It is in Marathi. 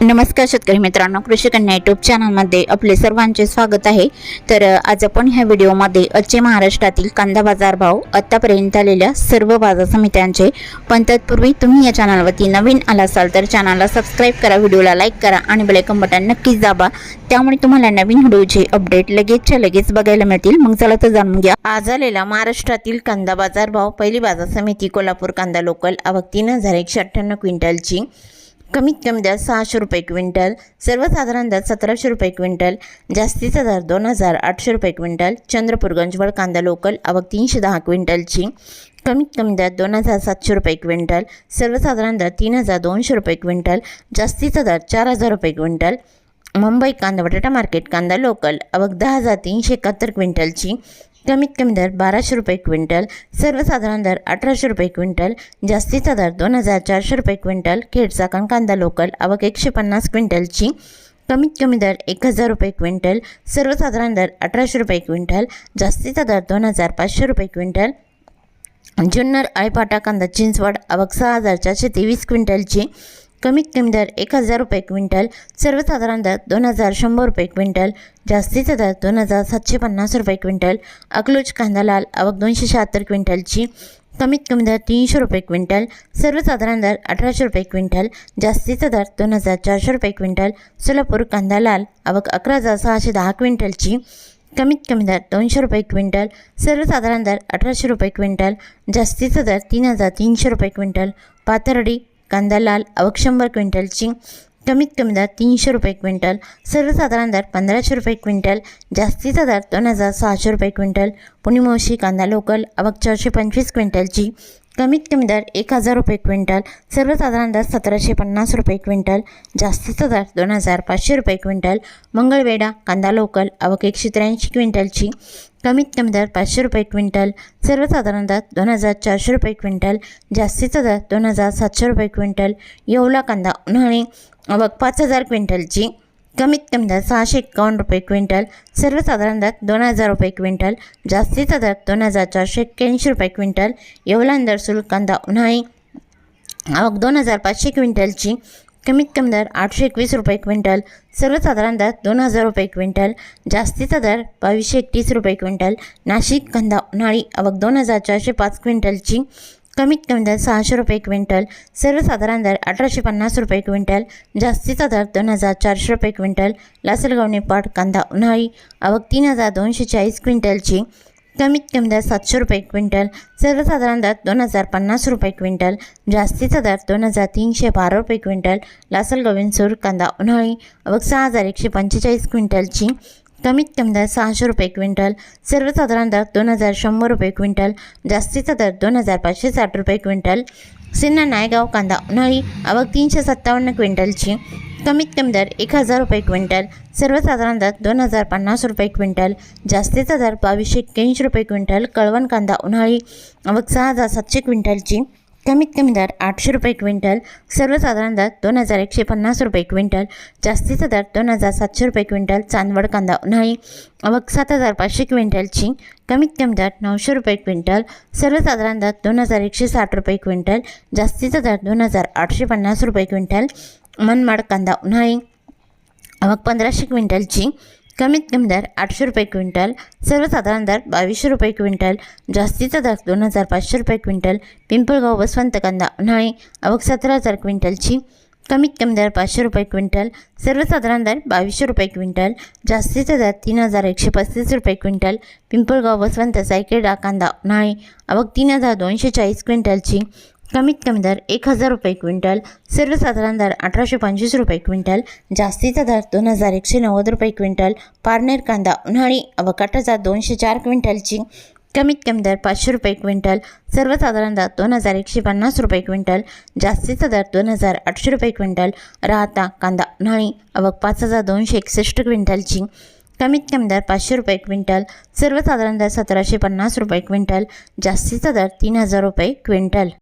नमस्कार शेतकरी मित्रांनो, कृषी कन्या यूट्यूब चॅनलमध्ये आपले सर्वांचे स्वागत आहे। तर आज आपण ह्या व्हिडिओमध्ये आजचे महाराष्ट्रातील कांदा बाजार भाव, आतापर्यंत आलेल्या सर्व बाजार समित्यांचे, पण तत्पूर्वी तुम्ही या चॅनलवरती नवीन आला असाल तर चॅनलला सबस्क्राइब करा, व्हिडिओला लाईक करा आणि बेल आयकॉन बटन नक्कीच दाबा, त्यामुळे तुम्हाला नवीन व्हिडिओचे अपडेट लगेचच्या लगेच बघायला मिळतील। मग चला तर जाणून घ्या आज आलेला महाराष्ट्रातील कांदा बाजार भाव। पहिली बाजार समिती कोल्हापूर कांदा लोकल, आवक 3198 क्विंटलची। कमीत कमी दर 600 रुपये क्विंटल, सर्वसाधारण दर 1700 रुपये क्विंटल, जास्तीचा दर 2800 रुपये क्विंटल। चंद्रपूर गंजवळ कांदा लोकल, आवक 310 क्विंटलची। कमीत कमी दर 2700 रुपये क्विंटल, सर्वसाधारण दर 3200 रुपये क्विंटल, जास्तीचा दर 4000 रुपये क्विंटल। मुंबई कांदा बटाटा मार्केट कांदा लोकल, आवक 10371 क्विंटलची। कमीत कमी दर 1200 रुपये क्विंटल, सर्वसाधारण दर 1800 रुपये क्विंटल, जास्तीचा दर 2400 रुपये क्विंटल। खेड चाकण कांदा लोकल, आवक 150 क्विंटलची। कमीत कमी दर 1000 रुपये क्विंटल, सर्वसाधारण दर 1800 रुपये क्विंटल, जास्तीचा दर 2500 रुपये क्विंटल। जुन्नर आळेपाटा कांदा चिंचवड, आवक 6423 क्विंटलची। कमीत कमी दर 1000 रुपये क्विंटल, सर्वसाधारण दर 2100 रुपये क्विंटल, जास्तीचा दर 2750 रुपये क्विंटल। अकलूज कांदा लाल, आवक 276 क्विंटलची। कमीत कमी दर 300 रुपये क्विंटल, सर्वसाधारण दर 1800 रुपये क्विंटल, जास्तीचा दर 2400 रुपये क्विंटल। सोलापूर कांदा लाल, आवक 11610 क्विंटलची। कमीत कमी दर 200 रुपये क्विंटल, सर्वसाधारण दर 1800 रुपये क्विंटल, जास्तीचा दर 3300 रुपये क्विंटल। पाथर्डी कांदा लाल, आवक 100 क्विंटलची। कमीत कमी दर 300 रुपये क्विंटल, सर्वसाधारण दर 1500 रुपये क्विंटल, जास्तीचा दर 2600 रुपये क्विंटल। पुणे मोशी कांदा लोकल, आवक 425 क्विंटलची। कमीत कमी दर 1000 रुपये क्विंटल, सर्वसाधारण दर 1750 रुपये क्विंटल, जास्तीचा दर 2500 रुपये क्विंटल। मंगळवेढा कांदा लोकल, आवक 183 क्विंटलची। कमीत कमी दर 500 रुपये क्विंटल, सर्वसाधारण दर 2400 रुपये क्विंटल, जास्तीचा दर 2700 रुपये क्विंटल। येवला कांदा उन्हाळी, आवक 5000 क्विंटलची। कमीत कमी दर 651 रुपये क्विंटल, सर्वसाधारण दर 2000 रुपये क्विंटल, जास्तीचा दर 2481 रुपये क्विंटल। येवला दरसूल कांदा उन्हाळी, आवक 2500 क्विंटलची। कमीत कमी दर 821 रुपये क्विंटल, सर्वसाधारण दर 2000 रुपये क्विंटल, जास्तीचा दर 2231 रुपये क्विंटल। नाशिक कांदा उन्हाळी, आवक 2405 क्विंटलची। कमीत कमी दर 600 रुपये क्विंटल, सर्वसाधारण दर 1850 रुपये क्विंटल, जास्तीचा दर 2400 रुपये क्विंटल। लासलगाव नेपाळ कांदा उन्हाळी, आवक 3240 क्विंटलची। कमीत कमी दर 700 रुपये क्विंटल, सर्वसाधारण दर 2050 रुपये क्विंटल, जास्तीचा दर 2312 रुपये क्विंटल। लासलगाव विंचूर कांदा उन्हाळी, आवक 6145 क्विंटलची। कमीत कमी दर 600 रुपये क्विंटल, सर्वसाधारण दर 2100 रुपये क्विंटल, जास्तीचा दर 2560 रुपये क्विंटल। सिन्नर नायगाव कांदा उन्हाळी, आवक 357 क्विंटलची। कमीत कमी दर 1000 रुपये क्विंटल, सर्वसाधारण दर 2050 रुपये क्विंटल, जास्तीचा दर 2281 रुपये क्विंटल। कळवण कांदा उन्हाळी, आवक 6700 क्विंटलची। कमीत कमी दर 800 रुपये क्विंटल, सर्वसाधारण दर 2150 रुपये क्विंटल, जास्तीचा दर 2700 रुपये क्विंटल। चांदवड कांदा उन्हाळी, आवक 7500 क्विंटलची। कमीत कमी दर 900 रुपये क्विंटल, सर्वसाधारण दर 2160 रुपये क्विंटल, जास्तीचा दर 2850 रुपये क्विंटल। मनमाड कांदा उन्हाळी, आवक 1500 क्विंटलची। कमीत कमी दर 800 रुपये क्विंटल, सर्वसाधारण दर 2200 रुपये क्विंटल, जास्तीचा दर 2500 रुपये क्विंटल। पिंपळगाव वसंत कांदा उन्हाळी, आवक 17000 क्विंटलची। कमीत कमी दर 500 रुपये क्विंटल, सर्वसाधारण दर 2200 रुपये क्विंटल, जास्तीचा दर 3135 रुपये क्विंटल। पिंपळगाव वसंत सायकेडा कांदा उन्हाळी, आवक 3240 क्विंटलची। कमीत कमी दर 1000 रुपये क्विंटल, सर्वसाधारण दर 1825 रुपये क्विंटल, जास्तीचा दर 2190 रुपये क्विंटल। पारनेर कांदा उन्हाळी, आवक 8204 क्विंटलची। कमीत कमी दर 500 रुपये क्विंटल, सर्वसाधारण दर 2150 रुपये क्विंटल, जास्तीचा दर 2800 रुपये क्विंटल। राहता कांदा उन्हाळी, आवक 5261 क्विंटलची। कमीत कमी दर 500 रुपये क्विंटल, सर्वसाधारण दर 1750 रुपये क्विंटल, जास्तीचा दर 3000 रुपये क्विंटल।